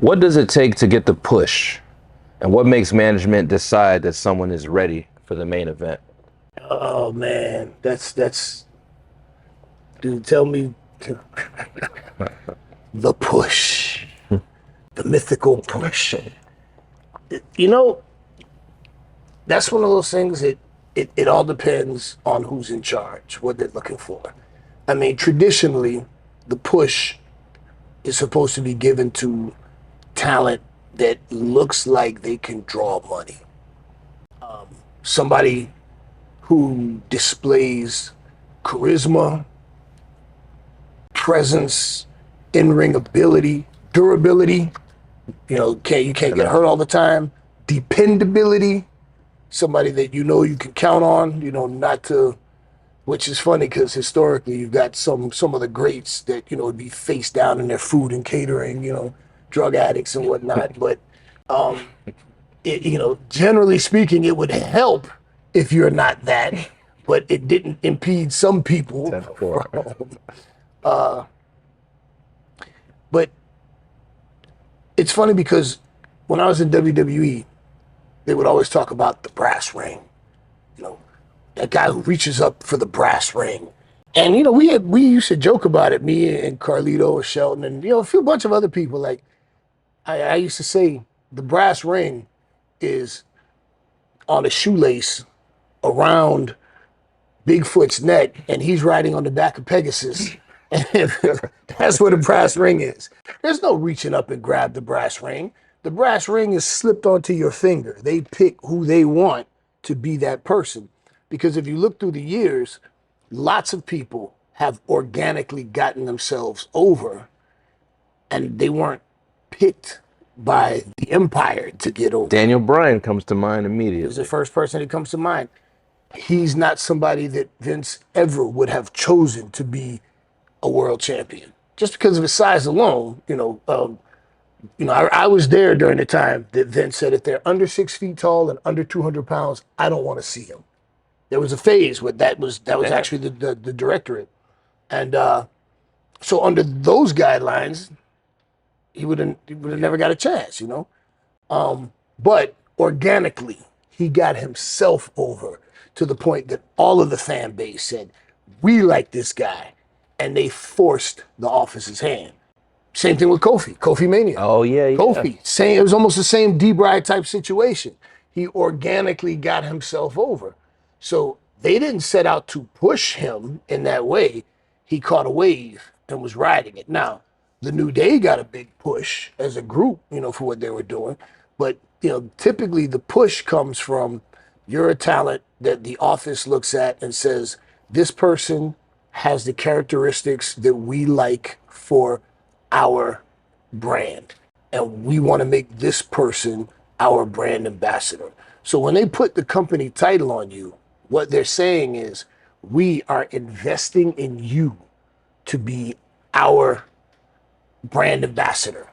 What does it take to get the push? And what makes management decide that someone is ready for the main event? Oh man, that's dude. Tell me the push, the mythical push. You know, that's one of those things that it all depends on who's in charge, what they're looking for. I mean, traditionally, the push is supposed to be given to talent that looks like they can draw money. Somebody who displays charisma, presence, in-ring ability, durability. You can't get hurt all the time. Dependability. Somebody that you can count on. Not to. Which is funny because historically you've got some of the greats that would be face down in their food and catering. Drug addicts and whatnot. But generally speaking, it would help if you're not that. But it didn't impede some people. But it's funny because when I was in WWE, they would always talk about the brass ring. That guy who reaches up for the brass ring. And we used to joke about it, me and Carlito or Shelton and a few bunch of other people. Like I used to say the brass ring is on a shoelace around Bigfoot's neck, and he's riding on the back of Pegasus. And that's where the brass ring is. There's no reaching up and grab the brass ring. The brass ring is slipped onto your finger. They pick who they want to be that person. Because if you look through the years, lots of people have organically gotten themselves over, and they weren't picked by the empire to get over. Daniel Bryan comes to mind immediately. He's the first person that comes to mind. He's not somebody that Vince ever would have chosen to be a world champion. Just because of his size alone, I was there during the time that Vince said if they're under 6 feet tall and under 200 pounds, I don't want to see them. There was a phase where that was actually the directorate. And so under those guidelines, he would have never got a chance, But organically, he got himself over to the point that all of the fan base said, we like this guy. And they forced the office's hand. Same thing with Kofi Mania. Oh, yeah. Kofi, it was almost the same D-Bry type situation. He organically got himself over. So they didn't set out to push him in that way. He caught a wave and was riding it. Now, the New Day got a big push as a group, for what they were doing. But, typically the push comes from you're a talent that the office looks at and says, this person has the characteristics that we like for our brand. And we want to make this person our brand ambassador. So when they put the company title on you, what they're saying is, we are investing in you to be our brand ambassador.